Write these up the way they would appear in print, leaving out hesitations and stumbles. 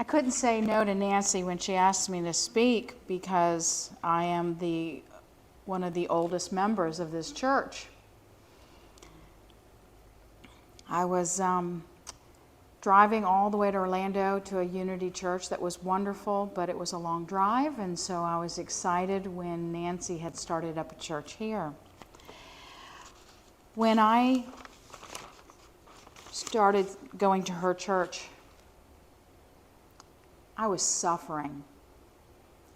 I couldn't say no to Nancy when she asked me to speak because I am one of the oldest members of this church. I was driving all the way to Orlando to a Unity church that was wonderful, but it was a long drive, and so I was excited when Nancy had started up a church here. When I started going to her church, I was suffering.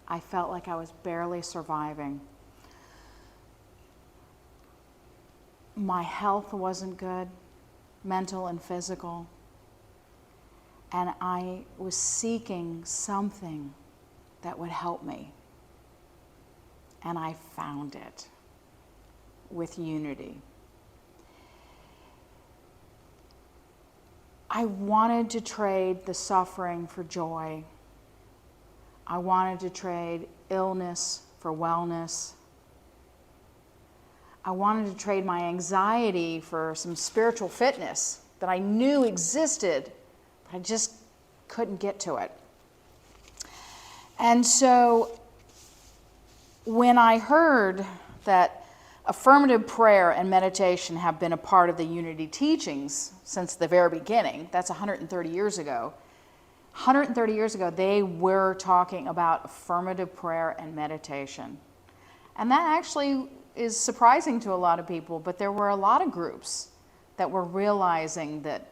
I felt like I was barely surviving. My health wasn't good, mental and physical, and I was seeking something that would help me. And I found it with Unity. I wanted to trade the suffering for joy. I wanted to trade illness for wellness. I wanted to trade my anxiety for some spiritual fitness that I knew existed, but I just couldn't get to it. And so when I heard that affirmative prayer and meditation have been a part of the Unity teachings since the very beginning, that's 130 years ago. 130 years ago, they were talking about affirmative prayer and meditation. And that actually is surprising to a lot of people, but there were a lot of groups that were realizing that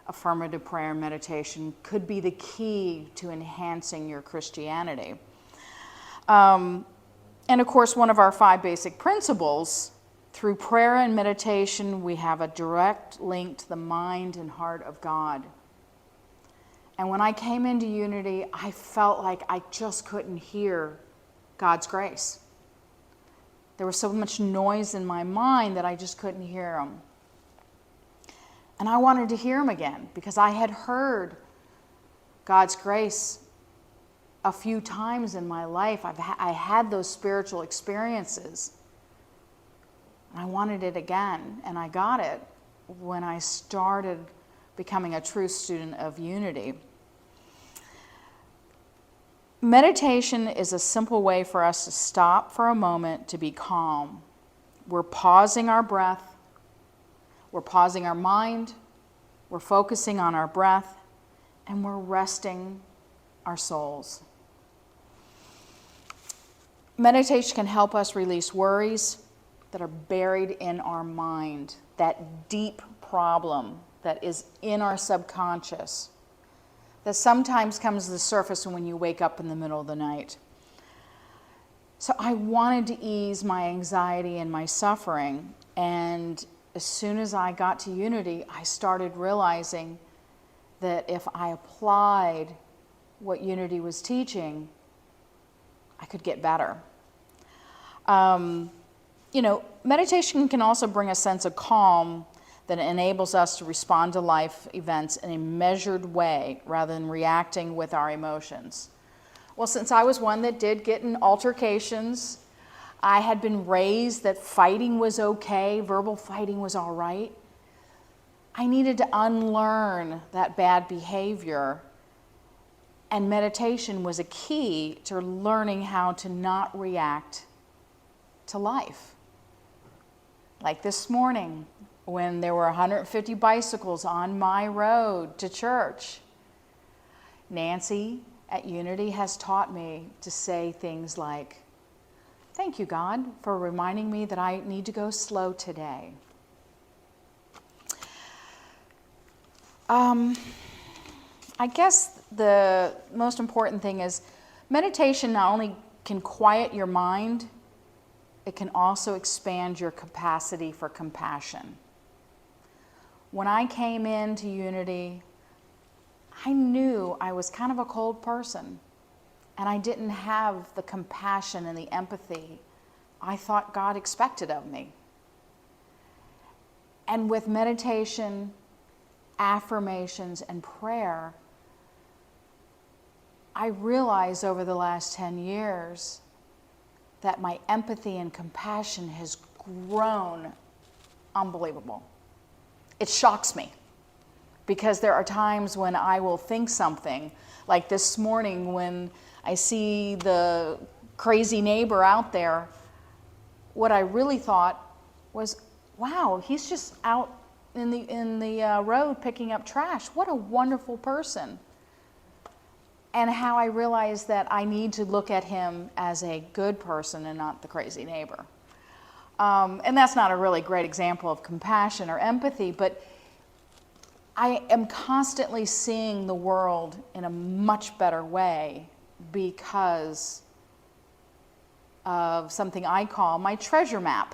affirmative prayer and meditation could be the key to enhancing your Christianity. And of course, one of our 5 basic principles, through prayer and meditation, we have a direct link to the mind and heart of God. And when I came into Unity, I felt like I just couldn't hear God's grace. There was so much noise in my mind that I just couldn't hear Him. And I wanted to hear Him again because I had heard God's grace a few times in my life. I had those spiritual experiences. I wanted it again, and I got it when I started becoming a true student of Unity. Meditation is a simple way for us to stop for a moment to be calm. We're pausing our breath, we're pausing our mind, we're focusing on our breath, and we're resting our souls. Meditation can help us release worries that are buried in our mind, that deep problem that is in our subconscious, that sometimes comes to the surface when you wake up in the middle of the night. So I wanted to ease my anxiety and my suffering, and as soon as I got to Unity, I started realizing that if I applied what Unity was teaching, I could get better. Meditation can also bring a sense of calm that enables us to respond to life events in a measured way rather than reacting with our emotions. Well, since I was one that did get in altercations, I had been raised that fighting was okay, verbal fighting was all right. I needed to unlearn that bad behavior, and meditation was a key to learning how to not react to life. Like this morning, when there were 150 bicycles on my road to church, Nancy at Unity has taught me to say things like, "Thank you, God, for reminding me that I need to go slow today." I guess the most important thing is meditation not only can quiet your mind, it can also expand your capacity for compassion. When I came into Unity, I knew I was kind of a cold person, and I didn't have the compassion and the empathy I thought God expected of me. And with meditation, affirmations, and prayer, I realized over the last 10 years that my empathy and compassion has grown unbelievable. It shocks me because there are times when I will think something Like this morning when I see the crazy neighbor out there, what I really thought was, wow, he's just out in the road picking up trash. What a wonderful person. And how I realized that I need to look at him as a good person and not the crazy neighbor. And that's not a really great example of compassion or empathy, but I am constantly seeing the world in a much better way because of something I call my treasure map.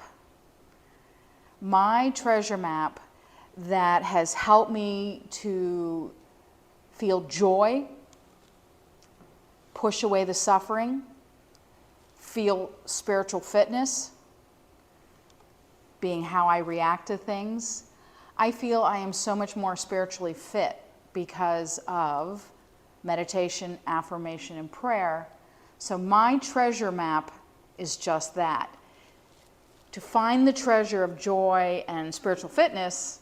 My treasure map that has helped me to feel joy, push away the suffering, feel spiritual fitness, being how I react to things. I feel I am so much more spiritually fit because of meditation, affirmation, and prayer. So my treasure map is just that. To find the treasure of joy and spiritual fitness,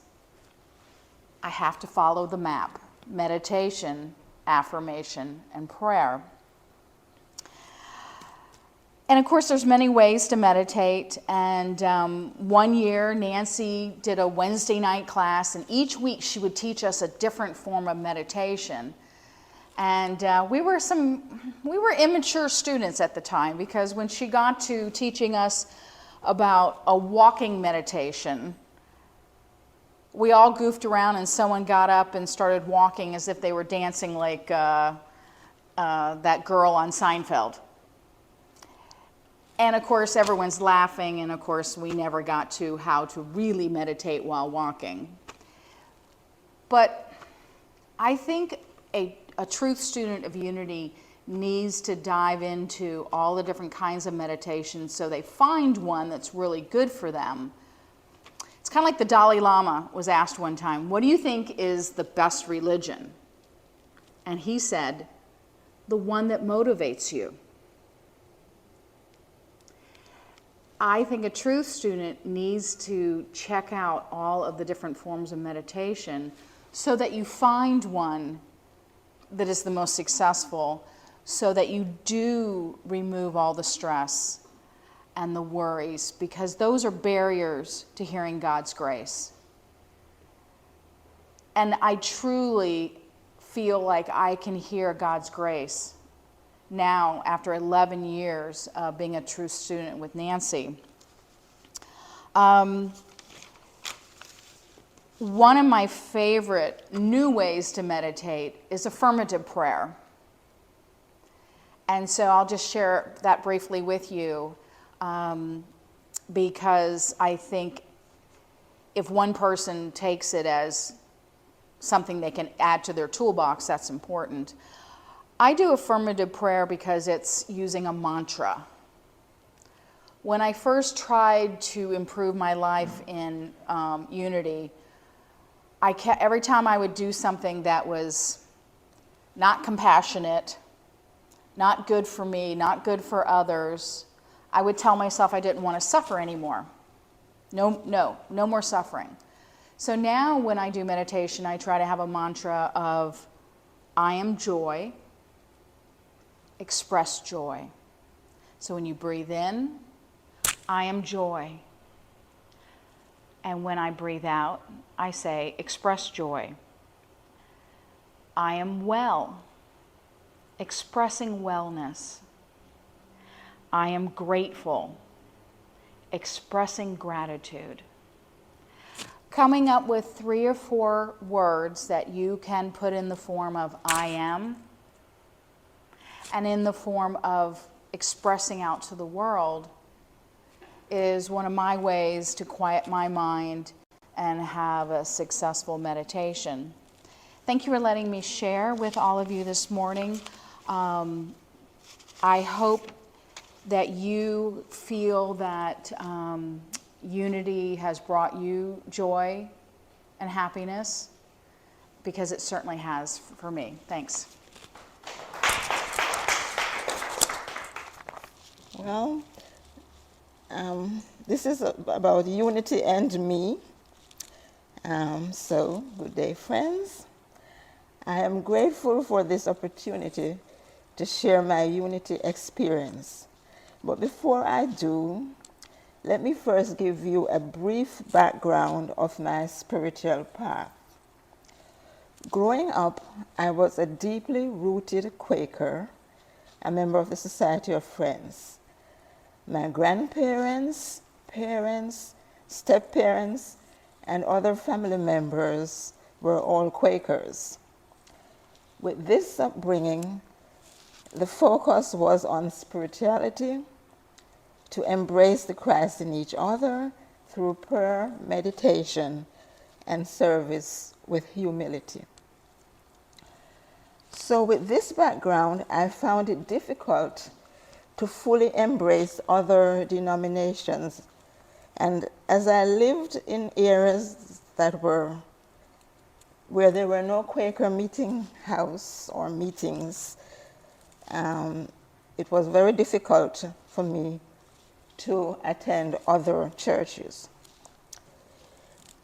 I have to follow the map: meditation, affirmation, and prayer. And of course, there's many ways to meditate. And one year, Nancy did a Wednesday night class, and each week she would teach us a different form of meditation. And we were immature students at the time, because when she got to teaching us about a walking meditation, we all goofed around, and someone got up and started walking as if they were dancing like that girl on Seinfeld. And of course, everyone's laughing, and of course, we never got to how to really meditate while walking. But I think a truth student of Unity needs to dive into all the different kinds of meditations so they find one that's really good for them. It's kind of like the Dalai Lama was asked one time, what do you think is the best religion? And he said, the one that motivates you. I think a truth student needs to check out all of the different forms of meditation so that you find one that is the most successful, so that you do remove all the stress and the worries, because those are barriers to hearing God's grace. And I truly feel like I can hear God's grace now, after 11 years of being a true student with Nancy. One of my favorite new ways to meditate is affirmative prayer. And so I'll just share that briefly with you, because I think if one person takes it as something they can add to their toolbox, that's important. I do affirmative prayer because it's using a mantra. When I first tried to improve my life in Unity, every time I would do something that was not compassionate, not good for me, not good for others, I would tell myself I didn't want to suffer anymore. No more suffering. So now when I do meditation, I try to have a mantra of, I am joy, express joy. So when you breathe in, I am joy. And when I breathe out, I say, express joy. I am well, expressing wellness. I am grateful, expressing gratitude. Coming up with 3 or 4 words that you can put in the form of I am, and in the form of expressing out to the world, is one of my ways to quiet my mind and have a successful meditation. Thank you for letting me share with all of you this morning. I hope that you feel that Unity has brought you joy and happiness, because it certainly has for me. Thanks. Well, this is about Unity and me. So, good day, friends. I am grateful for this opportunity to share my Unity experience. But before I do, let me first give you a brief background of my spiritual path. Growing up, I was a deeply rooted Quaker, a member of the Society of Friends. My grandparents, parents, step-parents, and other family members were all Quakers. With this upbringing, the focus was on spirituality, to embrace the Christ in each other through prayer, meditation, and service with humility. So with this background, I found it difficult to fully embrace other denominations. And as I lived in areas where there were no Quaker meeting house or meetings, it was very difficult for me to attend other churches.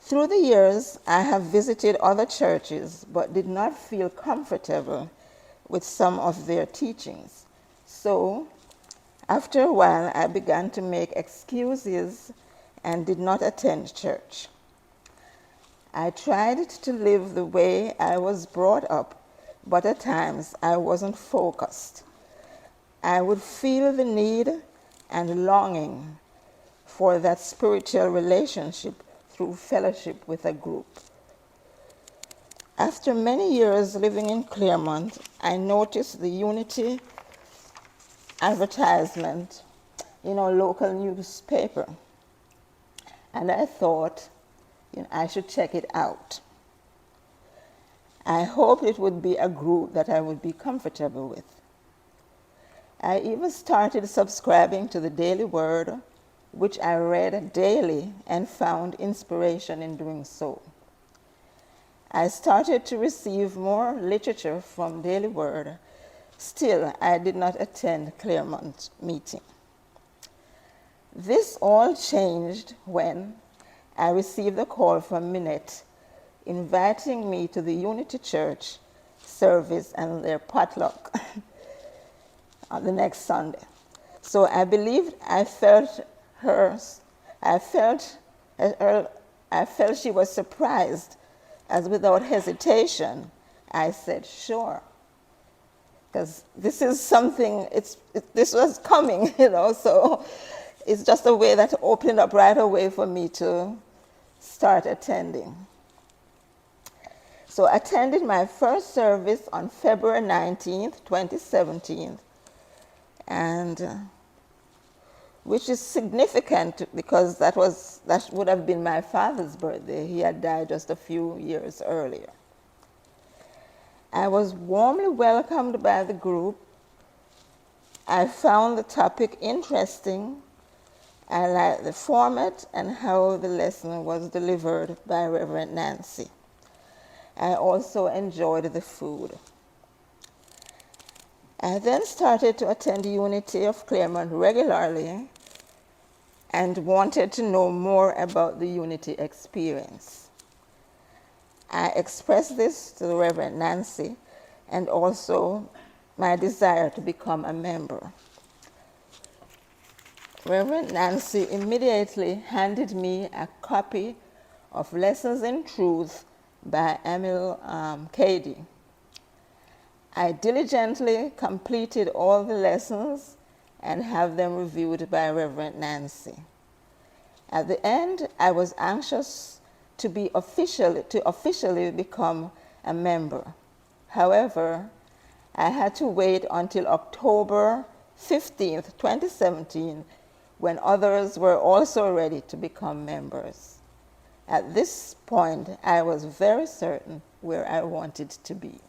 Through the years, I have visited other churches but did not feel comfortable with some of their teachings. So, after a while, I began to make excuses and did not attend church. I tried to live the way I was brought up, but at times I wasn't focused. I would feel the need and longing for that spiritual relationship through fellowship with a group. After many years living in Clermont, I noticed the Unity advertisement in our local newspaper, and I thought, I should check it out. I hoped it would be a group that I would be comfortable with. I even started subscribing to the Daily Word, which I read daily and found inspiration in doing so. I started to receive more literature from Daily Word. Still, I did not attend Clermont meeting. This all changed when I received a call from Minette inviting me to the Unity Church service and their potluck on the next Sunday. So I believed I felt she was surprised, as without hesitation, I said, sure. Because this is something, this was coming, so it's just a way that opened up right away for me to start attending. So I attended my first service on February 19th, 2017, and which is significant because that would have been my father's birthday. He had died just a few years earlier. I was warmly welcomed by the group. I found the topic interesting. I liked the format and how the lesson was delivered by Reverend Nancy. I also enjoyed the food. I then started to attend Unity of Clermont regularly and wanted to know more about the Unity experience. I expressed this to the Reverend Nancy and also my desire to become a member. Reverend Nancy immediately handed me a copy of Lessons in Truth by Emil Cady. I diligently completed all the lessons and have them reviewed by Reverend Nancy. At the end, I was anxious to officially become a member. However, I had to wait until October 15th, 2017, when others were also ready to become members. At this point, I was very certain where I wanted to be.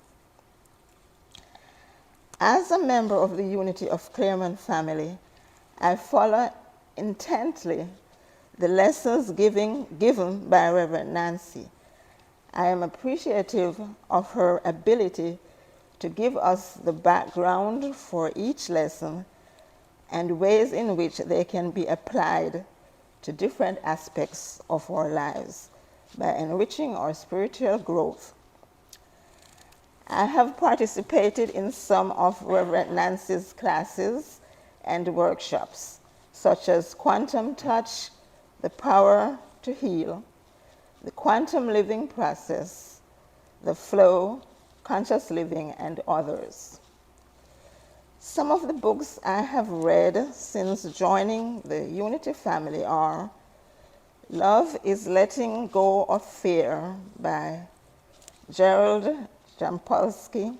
As a member of the Unity of Clermont family, I follow intently the lessons given by Reverend Nancy. I am appreciative of her ability to give us the background for each lesson and ways in which they can be applied to different aspects of our lives by enriching our spiritual growth. I have participated in some of Reverend Nancy's classes and workshops, such as Quantum Touch, The Power to Heal, the Quantum Living Process, The Flow, Conscious Living, and others. Some of the books I have read since joining the Unity family are Love is Letting Go of Fear by Gerald Jampolsky,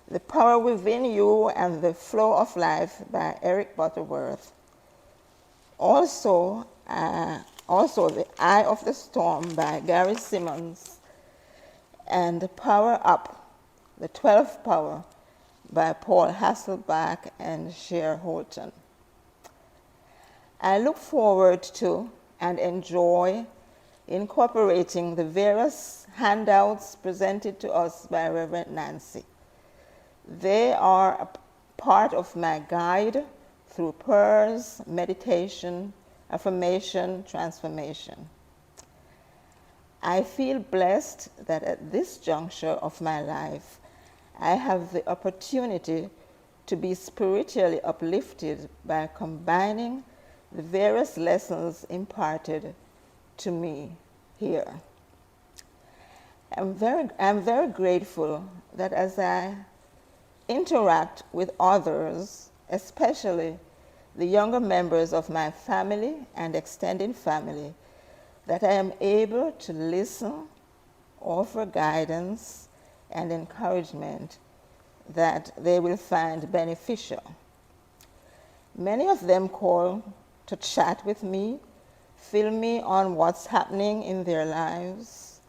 The Power Within You and the Flow of Life by Eric Butterworth. Also, The Eye of the Storm by Gary Simmons, and Power Up, The 12th Power by Paul Hasselbach and Cher Holton. I look forward to and enjoy incorporating the various handouts presented to us by Reverend Nancy. They are a part of my guide through prayers, meditation, affirmation, transformation. I feel blessed that at this juncture of my life, I have the opportunity to be spiritually uplifted by combining the various lessons imparted to me here. I'm very grateful that as I interact with others, especially the younger members of my family and extended family, that I am able to listen, offer guidance and encouragement that they will find beneficial. Many of them call to chat with me, fill me on what's happening in their lives,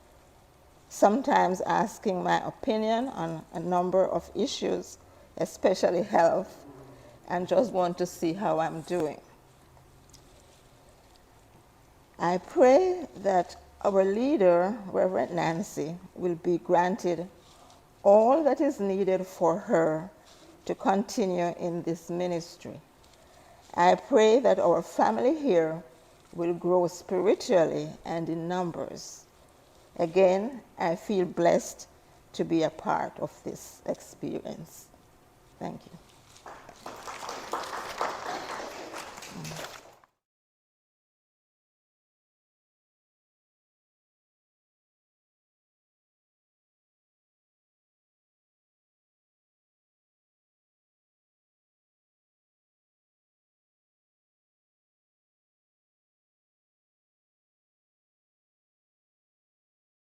sometimes asking my opinion on a number of issues, especially health, and just want to see how I'm doing. I pray that our leader, Reverend Nancy, will be granted all that is needed for her to continue in this ministry. I pray that our family here will grow spiritually and in numbers. Again, I feel blessed to be a part of this experience. Thank you.